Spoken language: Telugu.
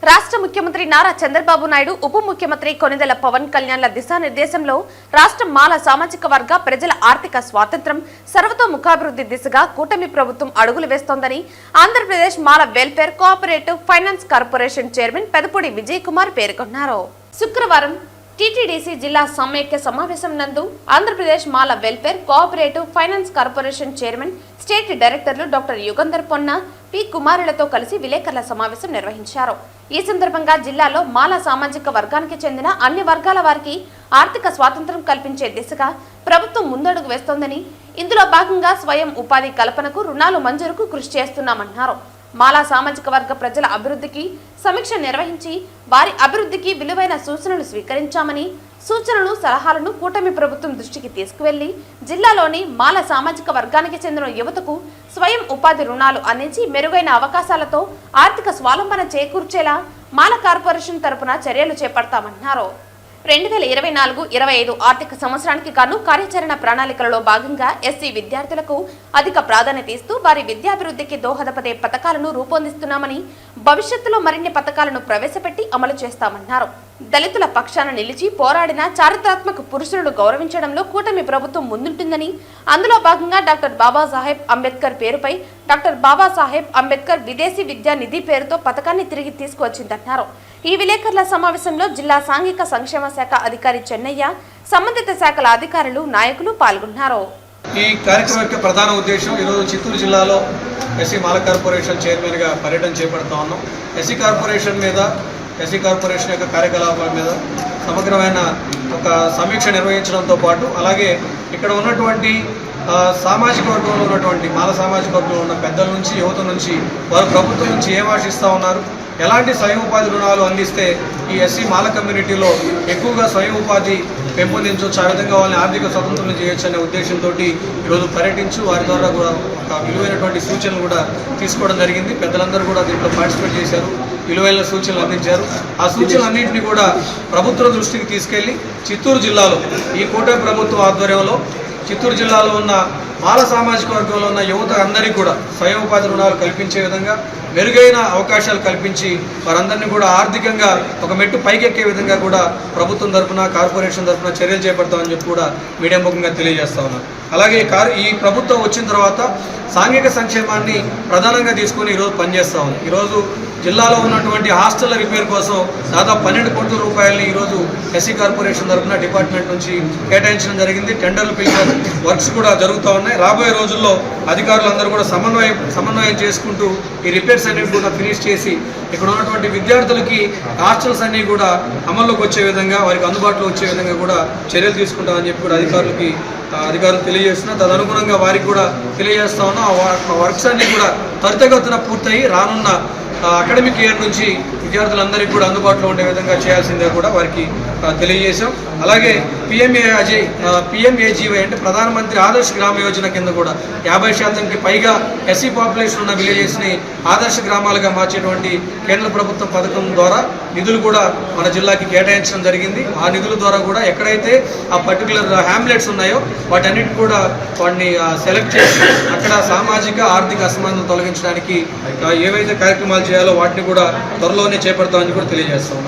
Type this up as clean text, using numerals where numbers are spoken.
రాష్ట్ర ముఖ్యమంత్రి నారా చంద్రబాబు నాయుడు, ఉప ముఖ్యమంత్రి కొనిదెల పవన్ కళ్యాణ్ల దిశానిర్దేశంలో రాష్ట్ర మాల సామాజిక వర్గ ప్రజల ఆర్థిక స్వాతంత్ర్యం, సర్వతోముఖాభివృద్ధి దిశగా కూటమి ప్రభుత్వం అడుగులు వేస్తోందని Andhra Pradesh Mala welfare cooperative finance corporation chairman Pedapudi Vijay Kumar పేర్కొన్నారు. శుక్రవారం టీటీడీసీ జిల్లా సమైక్య సమావేశం నందు Andhra Pradesh Mala welfare cooperative finance corporation chairman, state డైరెక్టర్లు డాక్టర్ యుగంధర్ పొన్న, పి కుమారులతో కలిసి విలేకరుల సమావేశం నిర్వహించారు. ఈ సందర్భంగా జిల్లాలో మాల సామాజిక వర్గానికి చెందిన అన్ని వర్గాల వారికి ఆర్థిక స్వాతంత్ర్యం కల్పించే దిశగా ప్రభుత్వం ముందడుగు వేస్తోందని, ఇందులో భాగంగా స్వయం ఉపాధి కల్పనకు రుణాలు మంజూరుకు కృషి చేస్తున్నామన్నారు. మాలా సామాజిక వర్గ ప్రజల అభివృద్ధికి సమీక్ష నిర్వహించి వారి అభివృద్ధికి విలువైన సూచనలు స్వీకరించామని, సూచనలు సలహాలను కూటమి ప్రభుత్వం దృష్టికి తీసుకువెళ్లి జిల్లాలోని మాల సామాజిక వర్గానికి చెందిన యువతకు స్వయం ఉపాధి రుణాలు అందించి మెరుగైన అవకాశాలతో ఆర్థిక స్వావలంబన చేకూర్చేలా మాల కార్పొరేషన్ తరపున చర్యలు చేపడతామన్నారు. 2024-25 ఆర్థిక సంవత్సరానికి గాను కార్యాచరణ ప్రణాళికలలో భాగంగా ఎస్సీ విద్యార్థులకు అధిక ప్రాధాన్యత ఇస్తూ వారి విద్యాభివృద్ధికి దోహదపడే పథకాలను రూపొందిస్తున్నామని, భవిష్యత్తులో మరిన్ని పథకాలను ప్రవేశపెట్టి అమలు చేస్తామన్నారు. దళితుల పక్షాన నిలిచి పోరాడిన చారిత్రాత్మక పురుషులను గౌరవించడంలో కూటమి ప్రభుత్వం ముందుంటుందని, అందులో భాగంగా డాక్టర్ బాబాసాహెబ్ అంబేద్కర్ పేరుపై డాక్టర్ బాబాసాహెబ్ అంబేద్కర్ విదేశీ విద్యా నిధి పేరుతో పథకాన్ని తిరిగి తీసుకువచ్చిందన్నారు. ఈ విలేకరుల సమావేశంలో జిల్లా సాంఘిక సంక్షేమ శాఖ అధికారి చెన్నయ్య, సంబంధిత శాఖల అధికారులు, నాయకులు పాల్గొన్నారు. ఈ కార్యక్రమం యొక్క ప్రధాన ఉద్దేశం ఈరోజు చిత్తూరు జిల్లాలో ఎస్సీ మాల కార్పొరేషన్ చైర్మన్గా పర్యటన చేపడతా ఉన్నాం. ఎస్సీ కార్పొరేషన్ యొక్క కార్యకలాపాల మీద సమగ్రమైన ఒక సమీక్ష నిర్వహించడంతో పాటు, అలాగే ఇక్కడ ఉన్నటువంటి సామాజిక వర్గంలో ఉన్నటువంటి మాల సామాజిక వర్గంలో ఉన్న పెద్దల నుంచి, యువత నుంచి, వారు ప్రభుత్వం నుంచి ఏం ఆశిస్తూ ఉన్నారు, ఎలాంటి స్వయం ఉపాధి రుణాలు అందిస్తే ఈ ఎస్సీ మాల కమ్యూనిటీలో ఎక్కువగా స్వయం ఉపాధి పెంపొందించవచ్చు, ఆ విధంగా వాళ్ళని ఆర్థిక స్వతంత్రం చేయొచ్చు అనే ఉద్దేశంతో ఈరోజు పర్యటించి వారి ద్వారా కూడా ఒక విలువైనటువంటి సూచనలు కూడా తీసుకోవడం జరిగింది. పెద్దలందరూ కూడా దీంట్లో పార్టిసిపేట్ చేశారు, విలువైన సూచనలు అందించారు. ఆ సూచనలన్నింటినీ కూడా ప్రభుత్వ దృష్టికి తీసుకెళ్లి చిత్తూరు జిల్లాలో ఈ కూటమి ప్రభుత్వం ఆధ్వర్యంలో చిత్తూరు జిల్లాలో ఉన్న మాల సామాజిక వర్గంలో ఉన్న యువత అందరికీ కూడా స్వయం ఉపాధి రుణాలు కల్పించే విధంగా, మెరుగైన అవకాశాలు కల్పించి వారందరినీ కూడా ఆర్థికంగా ఒక మెట్టు పైకెక్కే విధంగా కూడా ప్రభుత్వం తరఫున, కార్పొరేషన్ తరఫున చర్యలు చేపడతామని చెప్పి కూడా మీడియా ముఖంగా తెలియజేస్తా ఉన్నారు. అలాగే ఈ ప్రభుత్వం వచ్చిన తర్వాత సాంఘిక సంక్షేమాన్ని ప్రధానంగా తీసుకొని ఈరోజు పనిచేస్తూ ఉంది. ఈరోజు జిల్లాలో ఉన్నటువంటి హాస్టళ్ల రిపేర్ కోసం దాదాపు 12 కోట్ల రూపాయలని ఈరోజు ఎస్సీ కార్పొరేషన్ తరఫున డిపార్ట్మెంట్ నుంచి కేటాయించడం జరిగింది. టెండర్లు పిలిచారు, వర్క్స్ కూడా జరుగుతూ ఉన్నాయి. రాబోయే రోజుల్లో అధికారులందరూ కూడా సమన్వయం చేసుకుంటూ ఈ రిపేర్స్ అన్ని కూడా ఫినిష్ చేసి ఇక్కడ ఉన్నటువంటి విద్యార్థులకి హాస్టల్స్ అన్నీ కూడా అమల్లోకి వచ్చే విధంగా, వారికి అందుబాటులో వచ్చే విధంగా కూడా చర్యలు తీసుకుంటామని చెప్పి కూడా అధికారులు తెలియజేస్తున్నా. తదనుగుణంగా వారికి కూడా తెలియజేస్తా ఉన్నాం. ఆ వర్క్స్ అన్నీ కూడా త్వరితగతిన పూర్తయి రానున్న అకాడమిక్ ఇయర్ నుంచి విద్యార్థులందరికీ కూడా అందుబాటులో ఉండే విధంగా చేయాల్సిందే కూడా వారికి తెలియజేశాం. అలాగే పిఎంఏజీవై అంటే ప్రధానమంత్రి ఆదర్శ గ్రామ యోజన కింద కూడా 50% పైగా ఎస్సీ పాపులేషన్ ఉన్న విలేజెస్ని ఆదర్శ గ్రామాలుగా మార్చేటువంటి కేంద్ర ప్రభుత్వం పథకం ద్వారా నిధులు కూడా మన జిల్లాకి కేటాయించడం జరిగింది. ఆ నిధుల ద్వారా కూడా ఎక్కడైతే ఆ పర్టికులర్ హ్యామ్లెట్స్ ఉన్నాయో వాటన్నిటి కూడా వాటిని సెలెక్ట్ చేసి అక్కడ సామాజిక ఆర్థిక అసమానతలు తొలగించడానికి ఏవైతే కార్యక్రమాలు చేయాలో వాటిని కూడా త్వరలోనే చేపడతామని కూడా తెలియజేస్తాం.